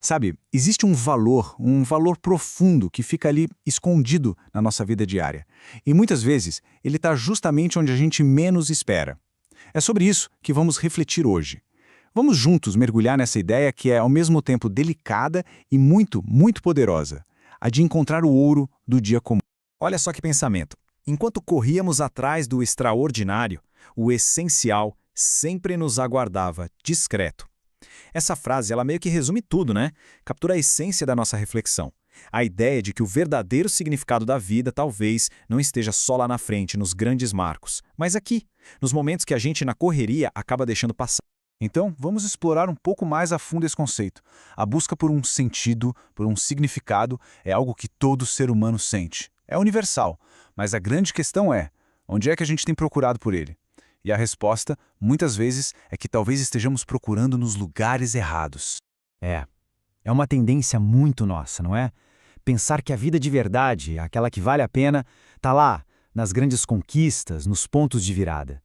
Sabe, existe um valor profundo que fica ali escondido na nossa vida diária. E muitas vezes ele está justamente onde a gente menos espera. É sobre isso que vamos refletir hoje. Vamos juntos mergulhar nessa ideia que é ao mesmo tempo delicada e muito, muito poderosa, a de encontrar o ouro do dia comum. Olha só que pensamento. Enquanto corríamos atrás do extraordinário, o essencial sempre nos aguardava, discreto. Essa frase, ela meio que resume tudo, né? Captura a essência da nossa reflexão. A ideia de que o verdadeiro significado da vida talvez não esteja só lá na frente, nos grandes marcos, mas aqui, nos momentos que a gente na correria acaba deixando passar. Então, vamos explorar um pouco mais a fundo esse conceito. A busca por um sentido, por um significado, é algo que todo ser humano sente. É universal, mas a grande questão é, onde é que a gente tem procurado por ele? E a resposta, muitas vezes, é que talvez estejamos procurando nos lugares errados. É, é uma tendência muito nossa, não é? Pensar que a vida de verdade, aquela que vale a pena, tá lá, nas grandes conquistas, nos pontos de virada.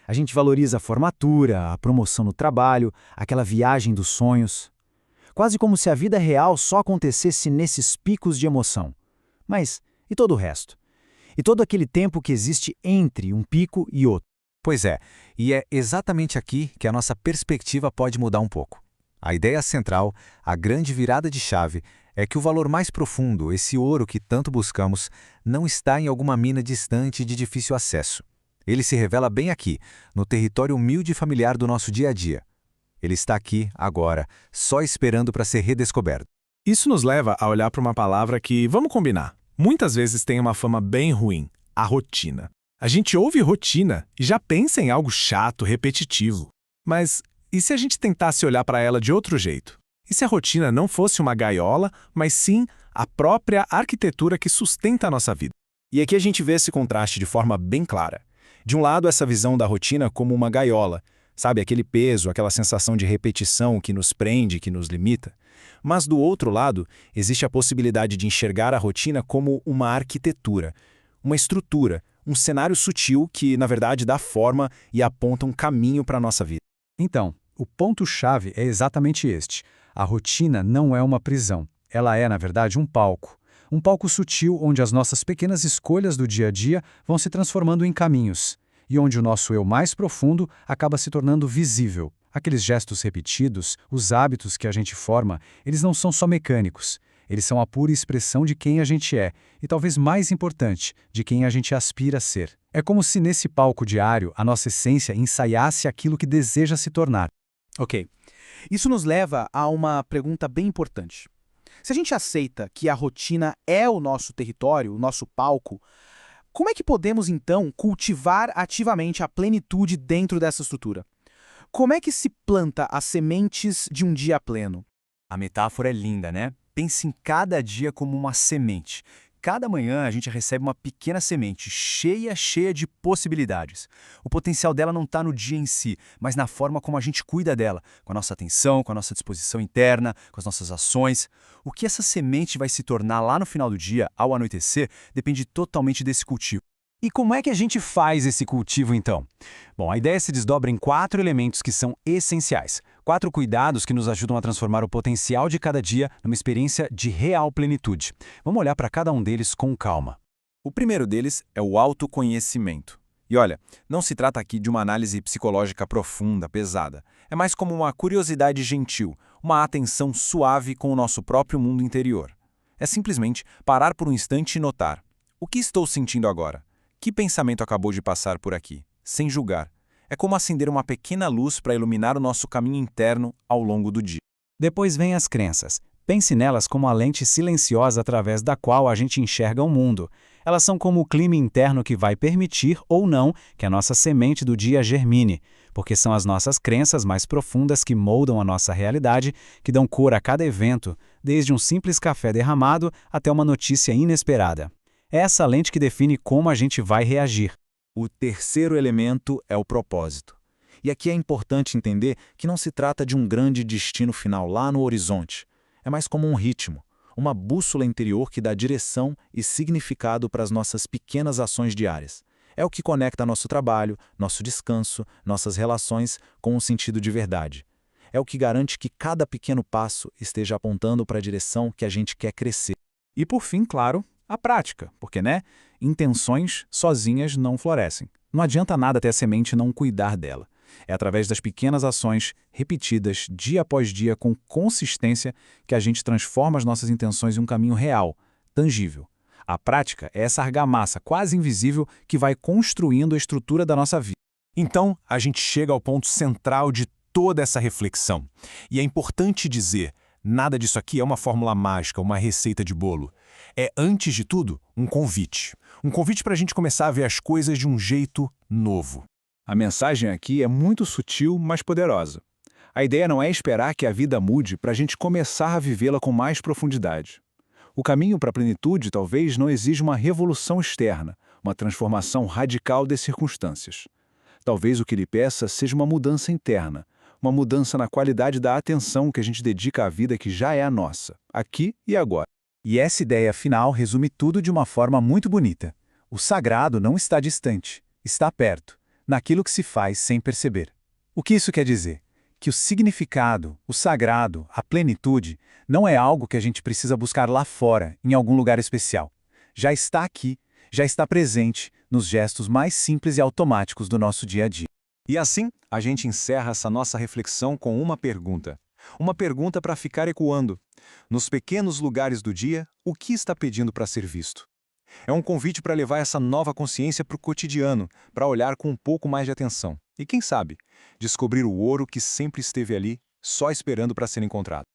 A gente valoriza a formatura, a promoção no trabalho, aquela viagem dos sonhos. Quase como se a vida real só acontecesse nesses picos de emoção. Mas e todo o resto? E todo aquele tempo que existe entre um pico e outro? Pois é, e é exatamente aqui que a nossa perspectiva pode mudar um pouco. A ideia central, a grande virada de chave, é que o valor mais profundo, esse ouro que tanto buscamos, não está em alguma mina distante e de difícil acesso. Ele se revela bem aqui, no território humilde e familiar do nosso dia a dia. Ele está aqui, agora, só esperando para ser redescoberto. Isso nos leva a olhar para uma palavra que, vamos combinar, muitas vezes tem uma fama bem ruim: a rotina. A gente ouve rotina e já pensa em algo chato, repetitivo. Mas e se a gente tentasse olhar para ela de outro jeito? E se a rotina não fosse uma gaiola, mas sim a própria arquitetura que sustenta a nossa vida? E aqui a gente vê esse contraste de forma bem clara. De um lado, essa visão da rotina como uma gaiola, sabe, aquele peso, aquela sensação de repetição que nos prende, que nos limita. Mas do outro lado, existe a possibilidade de enxergar a rotina como uma arquitetura, uma estrutura, um cenário sutil que, na verdade, dá forma e aponta um caminho para a nossa vida. Então, o ponto-chave é exatamente este. A rotina não é uma prisão. Ela é, na verdade, um palco. Um palco sutil onde as nossas pequenas escolhas do dia a dia vão se transformando em caminhos. E onde o nosso eu mais profundo acaba se tornando visível. Aqueles gestos repetidos, os hábitos que a gente forma, eles não são só mecânicos. Eles são a pura expressão de quem a gente é, e talvez mais importante, de quem a gente aspira a ser. É como se nesse palco diário a nossa essência ensaiasse aquilo que deseja se tornar. Ok. Isso nos leva a uma pergunta bem importante. Se a gente aceita que a rotina é o nosso território, o nosso palco, como é que podemos, então, cultivar ativamente a plenitude dentro dessa estrutura? Como é que se planta as sementes de um dia pleno? A metáfora é linda, né? Pense em cada dia como uma semente. Cada manhã a gente recebe uma pequena semente, cheia de possibilidades. O potencial dela não está no dia em si, mas na forma como a gente cuida dela, com a nossa atenção, com a nossa disposição interna, com as nossas ações. O que essa semente vai se tornar lá no final do dia, ao anoitecer, depende totalmente desse cultivo. E como é que a gente faz esse cultivo, então? Bom, a ideia se desdobra em 4 elementos que são essenciais. 4 cuidados que nos ajudam a transformar o potencial de cada dia numa experiência de real plenitude. Vamos olhar para cada um deles com calma. O primeiro deles é o autoconhecimento. E olha, não se trata aqui de uma análise psicológica profunda, pesada. É mais como uma curiosidade gentil, uma atenção suave com o nosso próprio mundo interior. É simplesmente parar por um instante e notar: o que estou sentindo agora? Que pensamento acabou de passar por aqui? Sem julgar. É como acender uma pequena luz para iluminar o nosso caminho interno ao longo do dia. Depois vem as crenças. Pense nelas como a lente silenciosa através da qual a gente enxerga o mundo. Elas são como o clima interno que vai permitir ou não que a nossa semente do dia germine, porque são as nossas crenças mais profundas que moldam a nossa realidade, que dão cor a cada evento, desde um simples café derramado até uma notícia inesperada. É essa lente que define como a gente vai reagir. O terceiro elemento é o propósito. E aqui é importante entender que não se trata de um grande destino final lá no horizonte. É mais como um ritmo, uma bússola interior que dá direção e significado para as nossas pequenas ações diárias. É o que conecta nosso trabalho, nosso descanso, nossas relações com um sentido de verdade. É o que garante que cada pequeno passo esteja apontando para a direção que a gente quer crescer. E por fim, claro, a prática, porque, intenções sozinhas não florescem. Não adianta nada ter a semente e não cuidar dela. É através das pequenas ações, repetidas, dia após dia, com consistência, que a gente transforma as nossas intenções em um caminho real, tangível. A prática é essa argamassa quase invisível que vai construindo a estrutura da nossa vida. Então, a gente chega ao ponto central de toda essa reflexão. E é importante dizer, nada disso aqui é uma fórmula mágica, uma receita de bolo. É, antes de tudo, um convite. Um convite para a gente começar a ver as coisas de um jeito novo. A mensagem aqui é muito sutil, mas poderosa. A ideia não é esperar que a vida mude para a gente começar a vivê-la com mais profundidade. O caminho para a plenitude talvez não exija uma revolução externa, uma transformação radical das circunstâncias. Talvez o que ele peça seja uma mudança interna, uma mudança na qualidade da atenção que a gente dedica à vida que já é a nossa, aqui e agora. E essa ideia final resume tudo de uma forma muito bonita. O sagrado não está distante, está perto, naquilo que se faz sem perceber. O que isso quer dizer? Que o significado, o sagrado, a plenitude, não é algo que a gente precisa buscar lá fora, em algum lugar especial. Já está aqui, já está presente, nos gestos mais simples e automáticos do nosso dia a dia. E assim, a gente encerra essa nossa reflexão com uma pergunta. Uma pergunta para ficar ecoando. Nos pequenos lugares do dia, o que está pedindo para ser visto? É um convite para levar essa nova consciência para o cotidiano, para olhar com um pouco mais de atenção. E quem sabe, descobrir o ouro que sempre esteve ali, só esperando para ser encontrado.